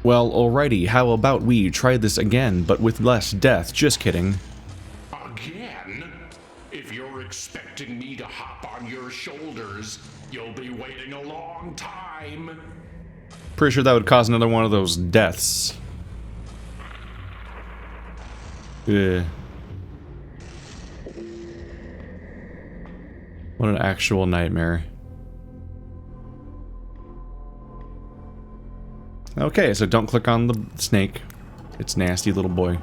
Well, alrighty, how about we try this again, but with less death? Just kidding. Again? If you're expecting me to hop on your shoulders, you'll be waiting a long time. Pretty sure that would cause another one of those deaths. Ugh. What an actual nightmare. Okay, so don't click on the snake. It's nasty little boy.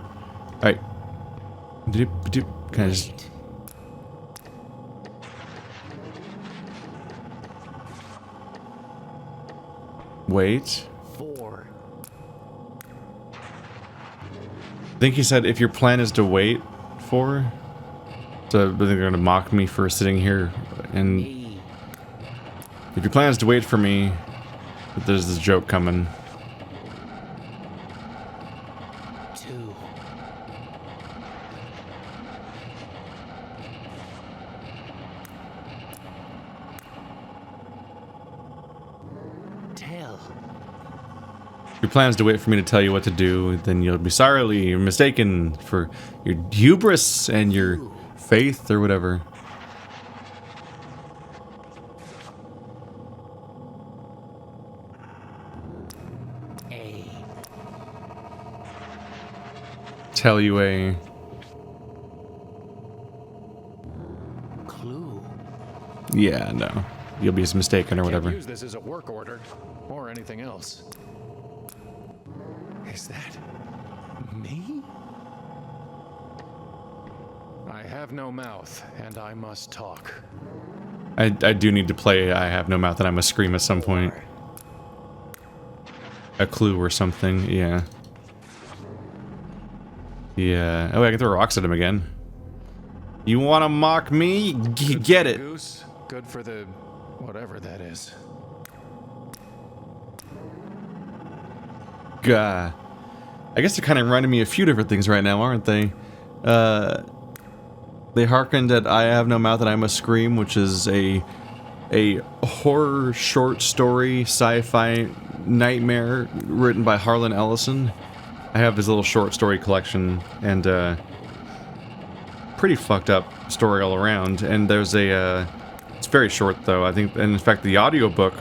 Alright. Can I just... Wait. 4. I think he said if your plan is to wait for... So they're going to mock me for sitting here. And if your plan is to wait for me, there's this joke coming. 2. Tail. If your plan is to wait for me to tell you what to do, then you'll be sorely mistaken for your hubris and your faith or whatever. A. Tell you a... Clue. Yeah, no. You'll be mistaken or whatever. Can't use this as a work order or anything else. Is that me? I have no mouth, and I must talk. I do need to play I Have No Mouth and I Must Scream at some point. A clue or something, yeah. Yeah. Oh, I can throw rocks at him again. You wanna mock me? Get it! Goose, good for the whatever that is. Gah. I guess they're kind of reminding me of a few different things right now, aren't they? They hearkened at I Have No Mouth and I Must Scream, which is a horror short story sci-fi nightmare written by Harlan Ellison. I have his little short story collection, and pretty fucked up story all around. And there's a it's very short though, I think, and in fact the audiobook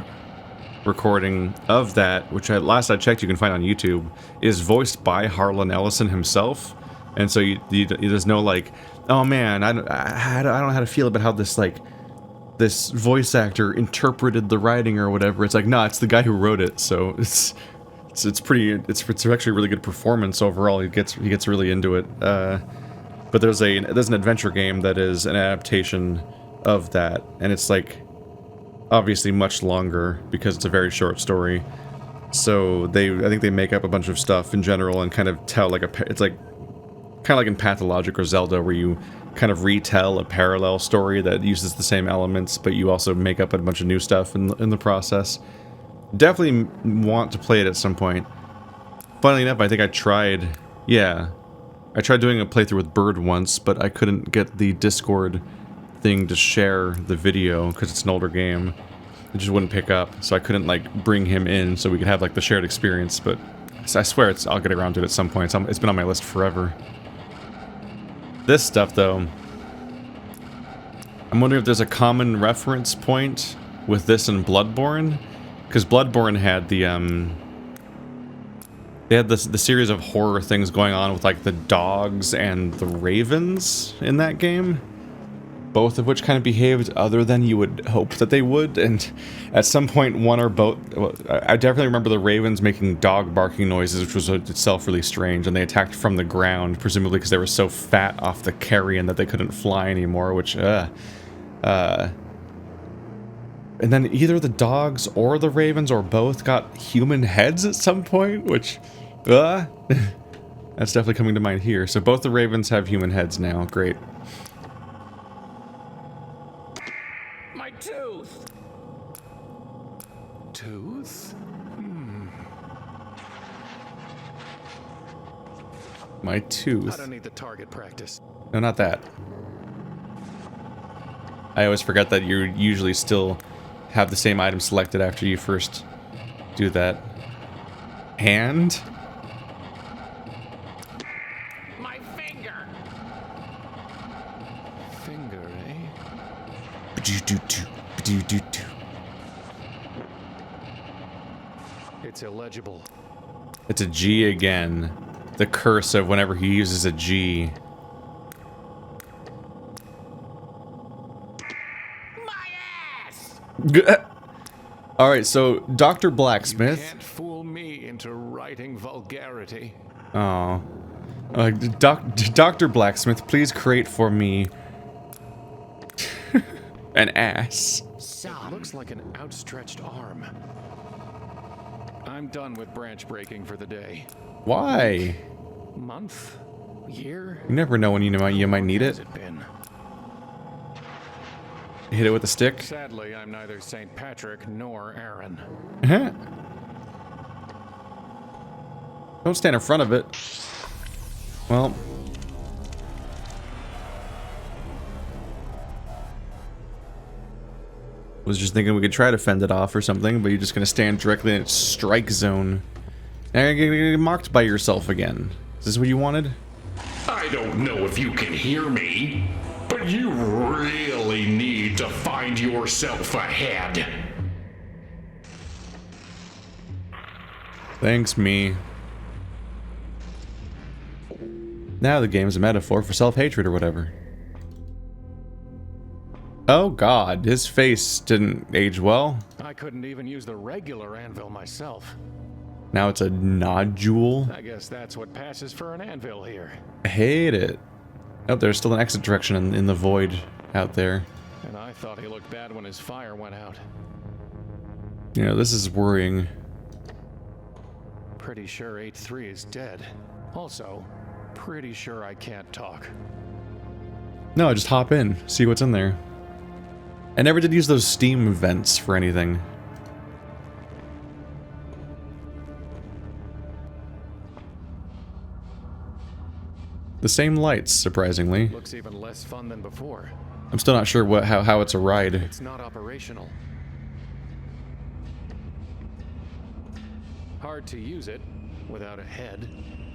recording of that, which last I checked you can find on YouTube, is voiced by Harlan Ellison himself. And so there's no like, oh man, I don't know how to feel about how this voice actor interpreted the writing or whatever. It's like, nah, it's the guy who wrote it. So it's actually a really good performance overall. He gets really into it. But there's an adventure game that is an adaptation of that, and it's like obviously much longer because it's a very short story. So I think they make up a bunch of stuff in general and kind of tell it's like kind of like in Pathologic or Zelda, where you kind of retell a parallel story that uses the same elements, but you also make up a bunch of new stuff in the process. Definitely want to play it at some point. Funnily enough, I think I tried doing a playthrough with Bird once, but I couldn't get the Discord thing to share the video because it's an older game. It just wouldn't pick up, so I couldn't like bring him in so we could have like the shared experience. But I swear I'll get around to it at some point. It's been on my list forever. This stuff though, I'm wondering if there's a common reference point with this and Bloodborne, because Bloodborne had they had the series of horror things going on with like the dogs and the ravens in that game, both of which kind of behaved other than you would hope that they would, and at some point one or both, I definitely remember the ravens making dog barking noises, which was itself really strange, and they attacked from the ground, presumably because they were so fat off the carrion that they couldn't fly anymore, which, and then either the dogs or the ravens or both got human heads at some point, which, that's definitely coming to mind here. So both the ravens have human heads now, great. My tooth. Tooth? My tooth. I don't need the target practice. No, not that. I always forget that you usually still have the same item selected after you first do that. Hand? My finger. Finger, eh? It's illegible. It's a G again. The curse of whenever he uses a G. My ass. Alright, so Dr. You Blacksmith. can't fool me into writing vulgarity. Oh. Dr. Blacksmith, please create for me an ass. Some. Looks like an outstretched arm. I'm done with branch breaking for the day. Why? Month? Year? You never know when you might need Has it. it been? Hit it with a stick. Sadly, I'm neither St. Patrick nor Aaron. Uh-huh. Don't stand in front of it. Well. Was just thinking we could try to fend it off or something, but you're just gonna stand directly in its strike zone. And you're gonna get mocked by yourself again. Is this what you wanted? I don't know if you can hear me, but you really need to find yourself a head. Thanks, me. Now the game's a metaphor for self-hatred or whatever. Oh god, his face didn't age well. I couldn't even use the regular anvil myself. Now it's a nodule. I guess that's what passes for an anvil here. I hate it. Oh, there's still an exit direction in the void out there. And I thought he looked bad when his fire went out. You know, this is worrying. Pretty sure 8-3 is dead. Also, pretty sure I can't talk. No, just hop in, see what's in there. I never did use those steam vents for anything. The same lights, surprisingly. Looks even less fun than before. I'm still not sure how it's a ride. It's not operational. Hard to use it without a head.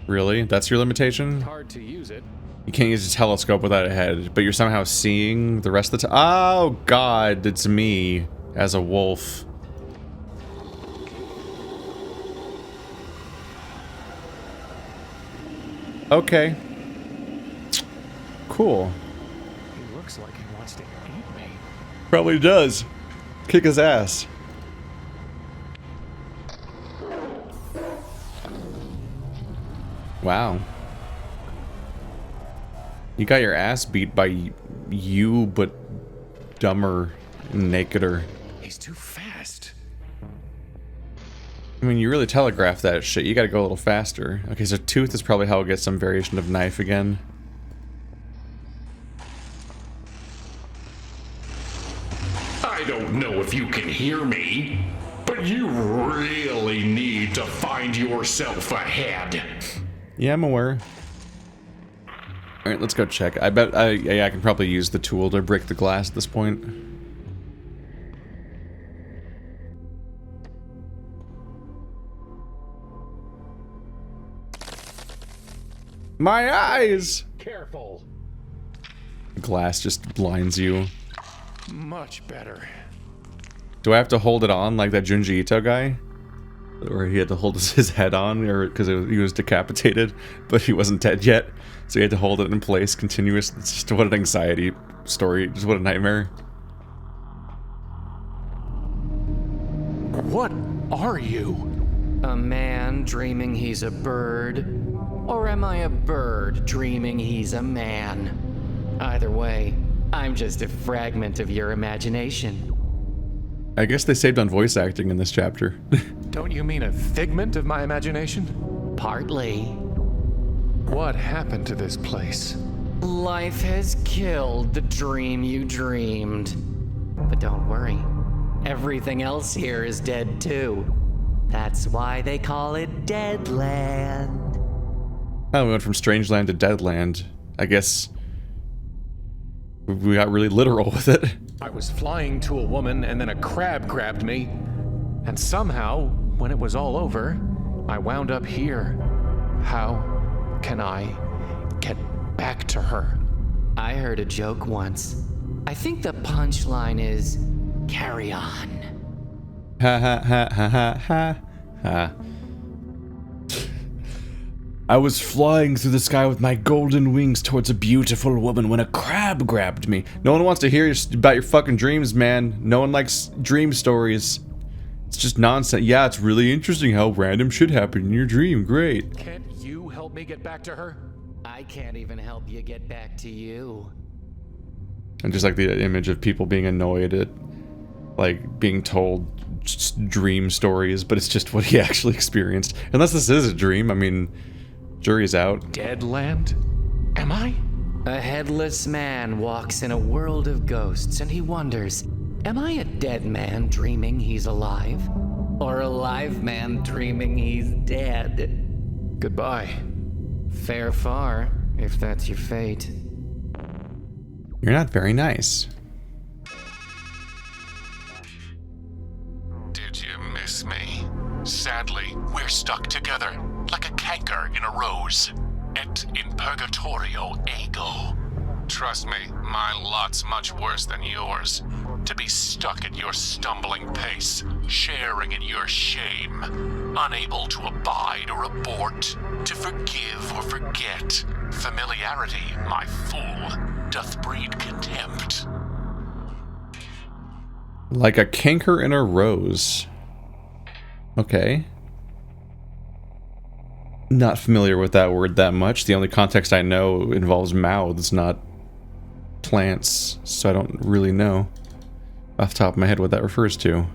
Really? That's your limitation? Hard to use it. You can't use a telescope without a head, but you're somehow seeing the rest of the time. Oh god, it's me as a wolf. Okay. Cool. He looks like he wants to eat me. Probably does. Kick his ass. Wow. You got your ass beat by you, but dumber and nakeder. He's too fast. I mean, you really telegraphed that shit. You gotta go a little faster. Okay, so tooth is probably how we'll get some variation of knife again. I don't know if you can hear me, but you really need to find yourself a head. Yeah, I'm aware. Alright, let's go check. I bet I can probably use the tool to break the glass at this point. My eyes! Careful. The glass just blinds you. Much better. Do I have to hold it on like that Junji Ito guy? Or he had to hold his head on, or because he was decapitated, but he wasn't dead yet, so he had to hold it in place continuous. It's just what an anxiety story, just what a nightmare. What are you? A man dreaming he's a bird? Or am I a bird dreaming he's a man? Either way, I'm just a fragment of your imagination. I guess they saved on voice acting in this chapter. Don't you mean a figment of my imagination? Partly. What happened to this place? Life has killed the dream you dreamed. But don't worry, everything else here is dead too. That's why they call it Deadland. Oh, we went from Strangeland to Deadland. I guess we got really literal with it. I was flying to a woman and then a crab grabbed me. And somehow, when it was all over, I wound up here. How can I get back to her? I heard a joke once. I think the punchline is carry on. Ha ha ha ha ha ha ha. I was flying through the sky with my golden wings towards a beautiful woman when a crab grabbed me. No one wants to hear about your fucking dreams, man. No one likes dream stories. It's just nonsense. Yeah, it's really interesting how random shit happened in your dream. Great. Can't you help me get back to her? I can't even help you get back to you. And just like the image of people being annoyed at, like, being told just dream stories, but it's just what he actually experienced. Unless this is a dream, I mean, jury's out. Deadland? Am I? A headless man walks in a world of ghosts and he wonders, am I a dead man dreaming he's alive? Or a live man dreaming he's dead? Goodbye. Fare far, if that's your fate. You're not very nice. Did you miss me? Sadly, we're stuck together, like a canker in a rose. Et in purgatorio ego. Trust me, my lot's much worse than yours. To be stuck at your stumbling pace, sharing in your shame, unable to abide or abort, to forgive or forget. Familiarity, my fool, doth breed contempt. Like a canker in a rose. Okay. Not familiar with that word that much. The only context I know involves mouths, not plants, so I don't really know off the top of my head what that refers to.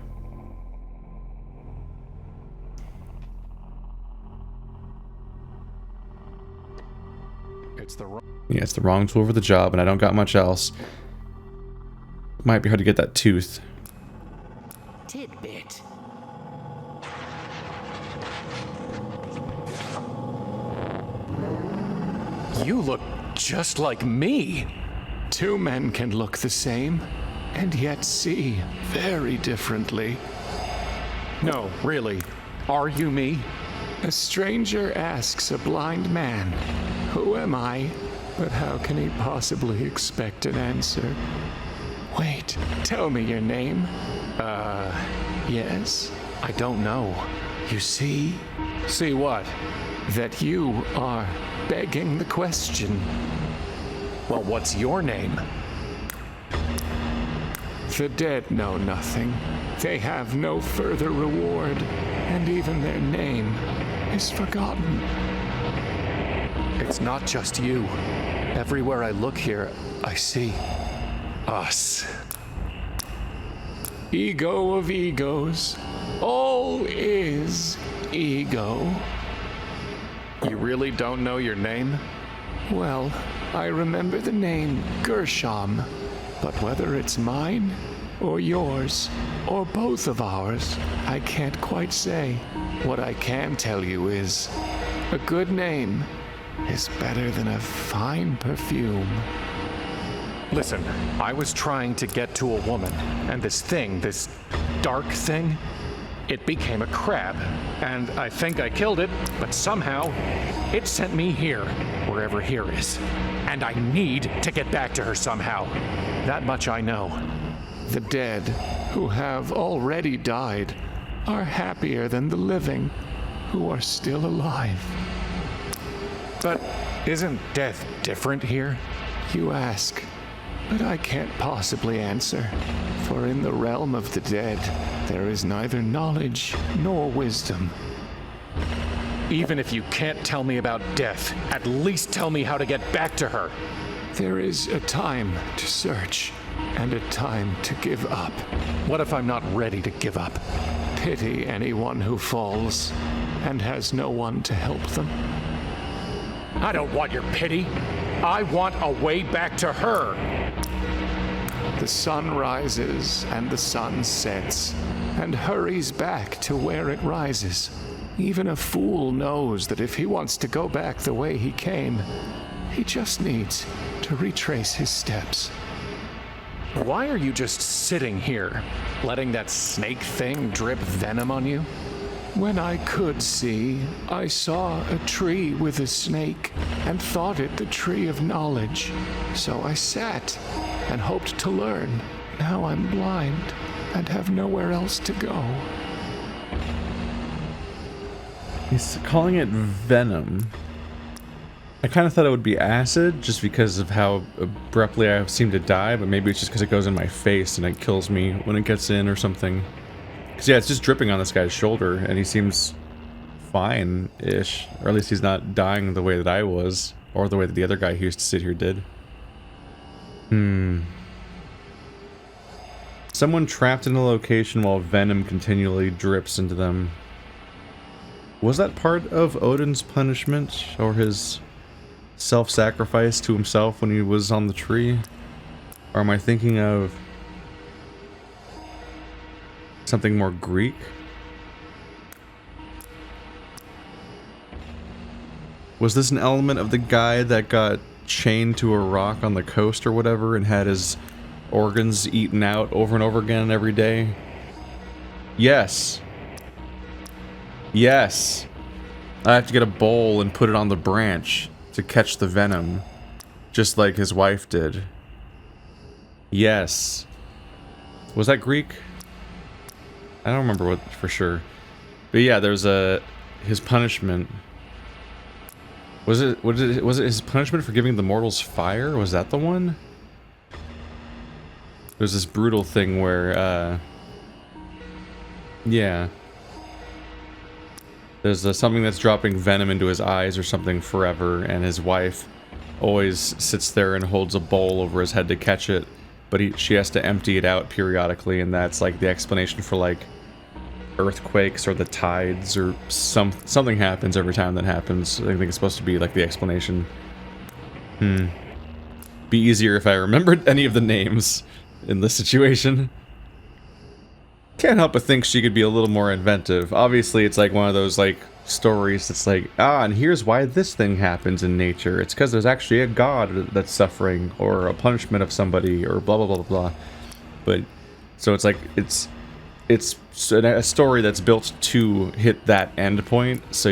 It's the wrong... Yeah, it's the wrong tool for the job, and I don't got much else. Might be hard to get that tooth. Tidbit. You look just like me. Two men can look the same, and yet see very differently. No, really. Are you me? A stranger asks a blind man, "Who am I?" But how can he possibly expect an answer? Wait, tell me your name. Yes? I don't know. You see? See what? That you are begging the question. Well, what's your name? The dead know nothing. They have no further reward, and even their name is forgotten. It's not just you. Everywhere I look here, I see us. Ego of egos. All is ego. You really don't know your name? Well, I remember the name Gershom, but whether it's mine, or yours, or both of ours, I can't quite say. What I can tell you is, a good name is better than a fine perfume. Listen, I was trying to get to a woman, and this thing, this dark thing, it became a crab, and I think I killed it, but somehow it sent me here, wherever here is. And I need to get back to her somehow. That much I know. The dead, who have already died, are happier than the living, who are still alive. But isn't death different here? You ask, but I can't possibly answer. For in the realm of the dead, there is neither knowledge nor wisdom. Even if you can't tell me about death, at least tell me how to get back to her. There is a time to search, and a time to give up. What if I'm not ready to give up? Pity anyone who falls, and has no one to help them. I don't want your pity. I want a way back to her. The sun rises and the sun sets, and hurries back to where it rises. Even a fool knows that if he wants to go back the way he came, he just needs to retrace his steps. Why are you just sitting here, letting that snake thing drip venom on you? When I could see, I saw a tree with a snake and thought it the tree of knowledge. So I sat and hoped to learn. Now I'm blind and have nowhere else to go. He's calling it venom. I kind of thought it would be acid, just because of how abruptly I seem to die, but maybe it's just because it goes in my face and it kills me when it gets in or something. Because yeah, it's just dripping on this guy's shoulder, and he seems fine-ish. Or at least he's not dying the way that I was, or the way that the other guy who used to sit here did. Someone trapped in a location while venom continually drips into them. Was that part of Odin's punishment, or his self-sacrifice to himself when he was on the tree? Or am I thinking of something more Greek? Was this an element of the guy that got chained to a rock on the coast or whatever and had his organs eaten out over and over again every day? Yes. Yes. I have to get a bowl and put it on the branch to catch the venom, just like his wife did. Yes. Was that Greek? I don't remember what for sure. But yeah, there's his punishment. Was it his punishment for giving the mortals fire? Was that the one? There's this brutal thing where yeah. There's something that's dropping venom into his eyes or something forever, and his wife always sits there and holds a bowl over his head to catch it, but she has to empty it out periodically, and that's like the explanation for like earthquakes or the tides or something happens every time that happens. I think it's supposed to be like the explanation. Be easier if I remembered any of the names in this situation. Can't help but think she could be a little more inventive. Obviously, it's like one of those like stories that's like, and here's why this thing happens in nature. It's because there's actually a god that's suffering, or a punishment of somebody, or blah blah blah blah blah. But so it's like it's a story that's built to hit that end point. So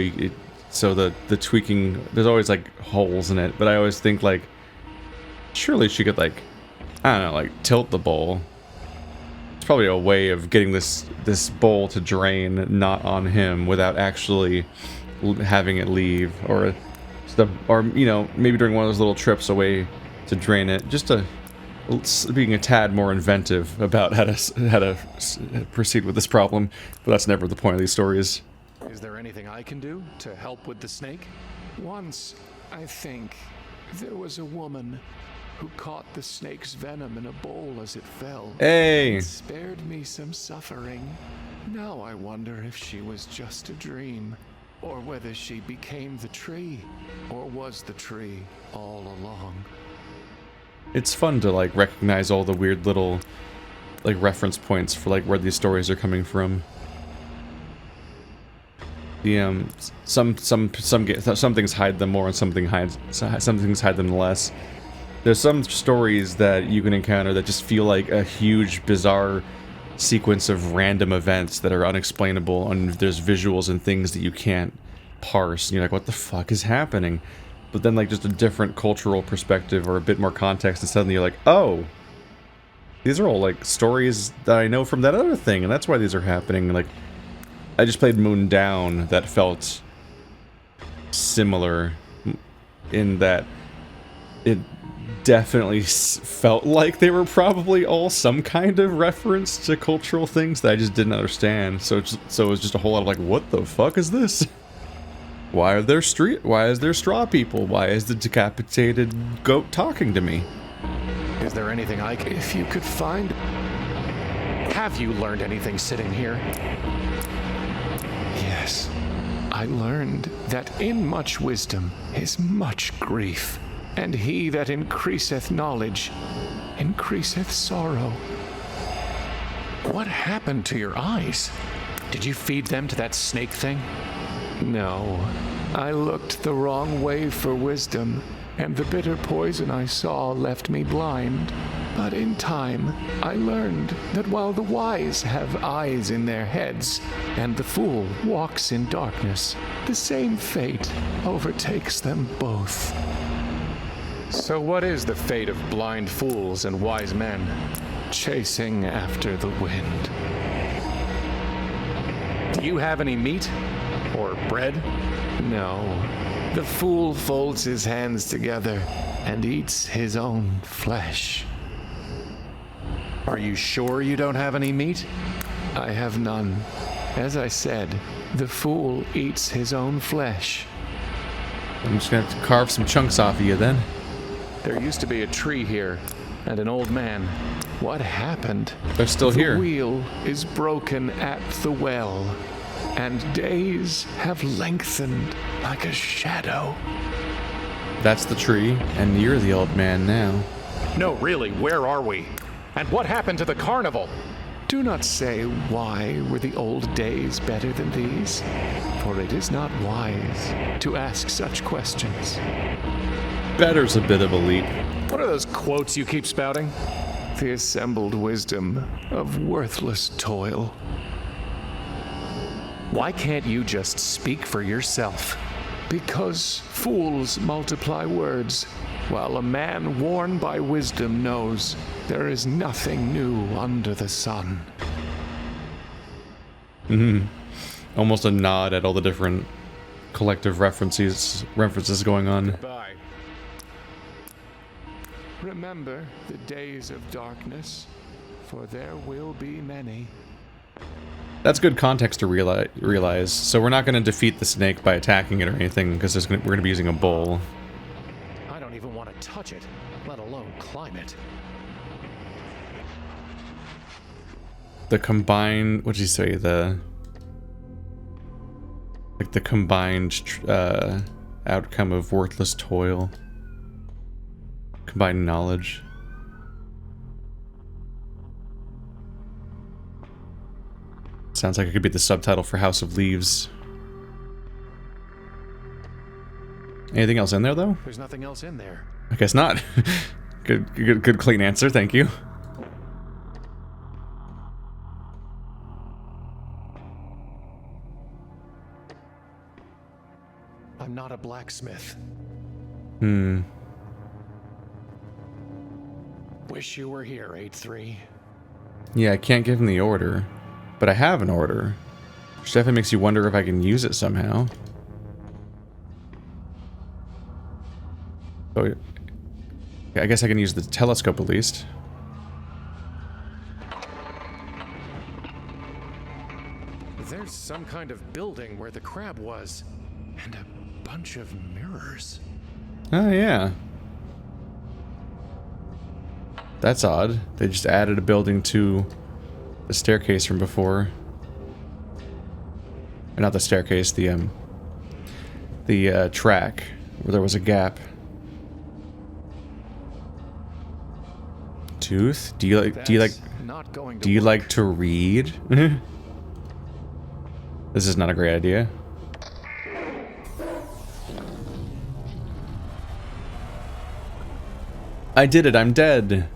the tweaking, there's always like holes in it. But I always think like, surely she could like, I don't know, like tilt the bowl. Probably a way of getting this bowl to drain not on him without actually having it leave, or you know, maybe during one of those little trips away to drain it, just being a tad more inventive about how to proceed with this problem. But that's never the point of these stories. Is there anything I can do to help with the snake? Once, I think, there was a woman who caught the snake's venom in a bowl as it fell. Hey! It spared me some suffering. Now I wonder if she was just a dream, or whether she became the tree, or was the tree all along. It's fun to like recognize all the weird little like reference points for like where these stories are coming from. The some things hide them more, and some things hide them less. There's some stories that you can encounter that just feel like a huge, bizarre sequence of random events that are unexplainable, and there's visuals and things that you can't parse. And you're like, what the fuck is happening? But then, like, just a different cultural perspective or a bit more context, and suddenly you're like, oh, these are all, like, stories that I know from that other thing, and that's why these are happening. Like, I just played Moon Down that felt similar in that it definitely felt like they were probably all some kind of reference to cultural things that I just didn't understand. So it was just a whole lot of like, what the fuck is this? Why is there straw people? Why is the decapitated goat talking to me? Is there anything if you could find... Have you learned anything sitting here? Yes. I learned that in much wisdom is much grief. And he that increaseth knowledge, increaseth sorrow. What happened to your eyes? Did you feed them to that snake thing? No. I looked the wrong way for wisdom, and the bitter poison I saw left me blind. But in time, I learned that while the wise have eyes in their heads, and the fool walks in darkness, the same fate overtakes them both. So what is the fate of blind fools and wise men? Chasing after the wind. Do you have any meat? Or bread? No. The fool folds his hands together and eats his own flesh. Are you sure you don't have any meat? I have none. As I said, the fool eats his own flesh. I'm just gonna have to carve some chunks off of you then. There used to be a tree here, and an old man. What happened? They're still here. The wheel is broken at the well, and days have lengthened like a shadow. That's the tree, and you're the old man now. No, really, where are we? And what happened to the carnival? Do not say why were the old days better than these, for it is not wise to ask such questions. Better's a bit of a leap. What are those quotes you keep spouting? The assembled wisdom of worthless toil. Why can't you just speak for yourself? Because fools multiply words, while a man worn by wisdom knows there is nothing new under the sun. Almost a nod at all the different collective references going on. Bye. Remember the days of darkness, for there will be many. That's good context to realize. So we're not going to defeat the snake by attacking it or anything, because we're going to be using a bowl. I don't even want to touch it, let alone climb it. The combined... What did you say? The combined outcome of worthless toil. Combined knowledge. Sounds like it could be the subtitle for House of Leaves. Anything else in there, though? There's nothing else in there. I guess not. Good clean answer, thank you. I'm not a blacksmith. Wish you were here, 8-3. Yeah, I can't give him the order. But I have an order. Which definitely makes you wonder if I can use it somehow. Oh, yeah, I guess I can use the telescope at least. There's some kind of building where the crab was. And a bunch of mirrors. Oh, yeah. That's odd. They just added a building to the staircase from before. Or not the staircase, the track where there was a gap. Tooth? Do you like to read? This is not a great idea. I did it, I'm dead.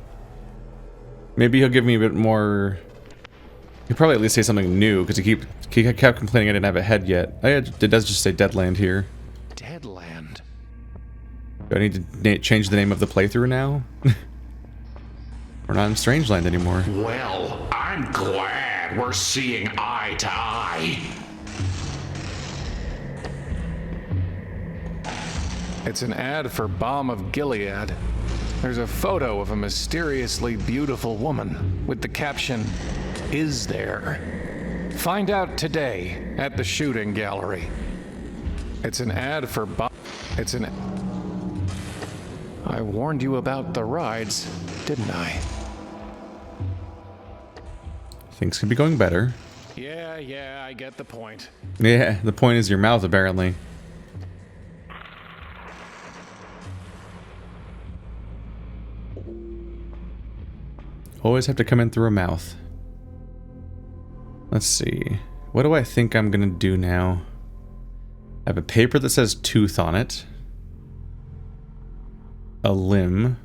Maybe he'll give me a bit more... He'll probably at least say something new, because he kept complaining I didn't have a head yet. It does just say Deadland here. Deadland? Do I need to change the name of the playthrough now? We're not in Strangeland anymore. Well, I'm glad we're seeing eye to eye. It's an ad for Balm of Gilead. There's a photo of a mysteriously beautiful woman with the caption, "Is there?" Find out today at the shooting gallery. It's an ad for I warned you about the rides, didn't I? Things could be going better. Yeah, I get the point. Yeah, the point is your mouth, apparently. Always have to come in through a mouth. Let's see. What do I think I'm gonna do now? I have a paper that says tooth on it. A limb.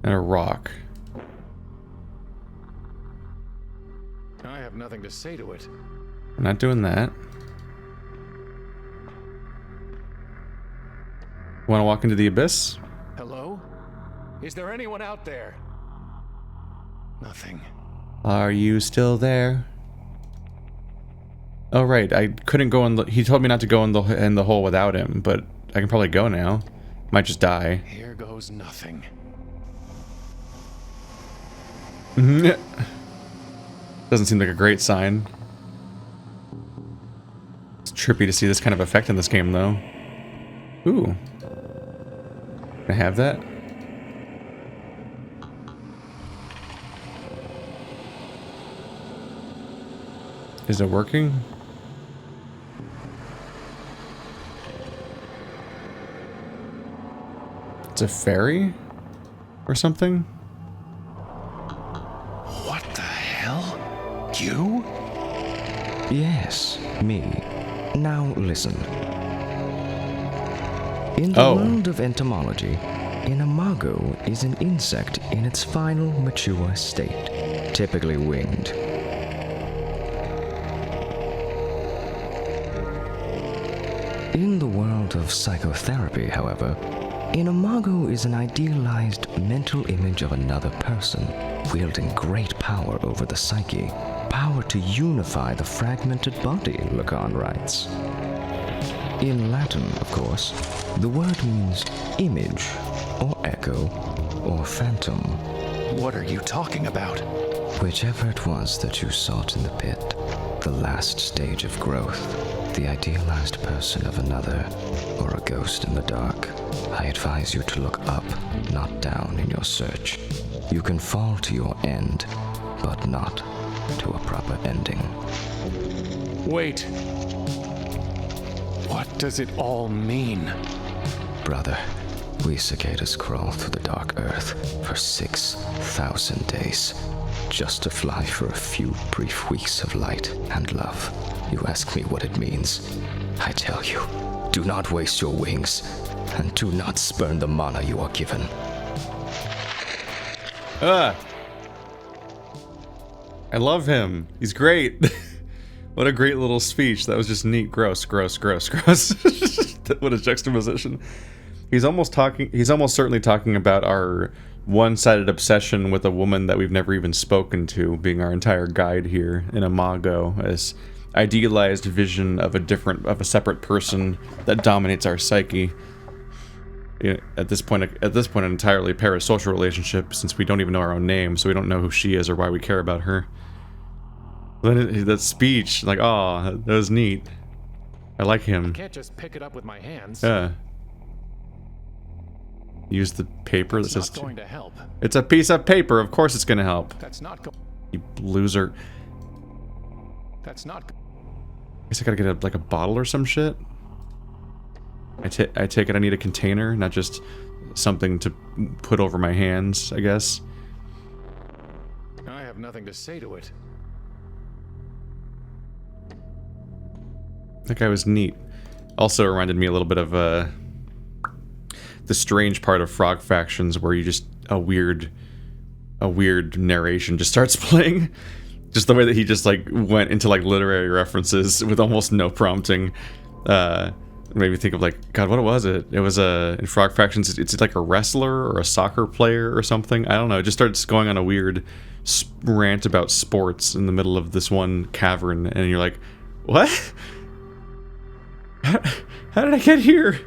And a rock. have nothing to say to it. I'm not doing that. Want to walk into the abyss? Hello? Is there anyone out there? Nothing. Are you still there? Oh right, I couldn't go in the, he told me not to go in the hole without him, but I can probably go now. Might just die. Here goes nothing. Doesn't seem like a great sign. It's trippy to see this kind of effect in this game though. Ooh. Can I have that? Is it working? It's a fairy? Or something? What the hell? You? Yes, me. Now listen. In the world of entomology, an imago is an insect in its final mature state, typically winged. In the world of psychotherapy, however, an imago is an idealized mental image of another person, wielding great power over the psyche, power to unify the fragmented body, Lacan writes. In Latin, of course, the word means image, or echo, or phantom. What are you talking about? Whichever it was that you sought in the pit, the last stage of growth, the idealized person of another, or a ghost in the dark, I advise you to look up, not down in your search. You can fall to your end, but not to a proper ending. Wait. What does it all mean? Brother, we cicadas crawl through the dark earth for 6,000 days, just to fly for a few brief weeks of light and love. You ask me what it means. I tell you, do not waste your wings, and do not spurn the mana you are given. I love him. He's great. What a great little speech. That was just neat. Gross, gross, gross, gross. What a juxtaposition. He's almost certainly talking about our one-sided obsession with a woman that we've never even spoken to, being our entire guide here in Imago, as idealized vision of a separate person that dominates our psyche. At this point, an entirely parasocial relationship, since we don't even know our own name, so we don't know who she is or why we care about her. That speech, like, oh, that was neat. I like him. I can't just pick it up with my hands. Yeah. Use the paper that says. It's not going to help. It's a piece of paper. Of course, it's going to help. That's not going. You loser. That's not. I guess I gotta get like a bottle or some shit. I take it I need a container, not just something to put over my hands, I guess. I have nothing to say to it. That guy was neat. Also reminded me a little bit of the strange part of Frog Factions, where you just a weird narration just starts playing. Just the way that he just like went into like literary references with almost no prompting. Made me think of like, God, what was it? It was in Frog Factions, it's like a wrestler or a soccer player or something. I don't know. It just starts going on a weird rant about sports in the middle of this one cavern, and you're like, what? How did I get here?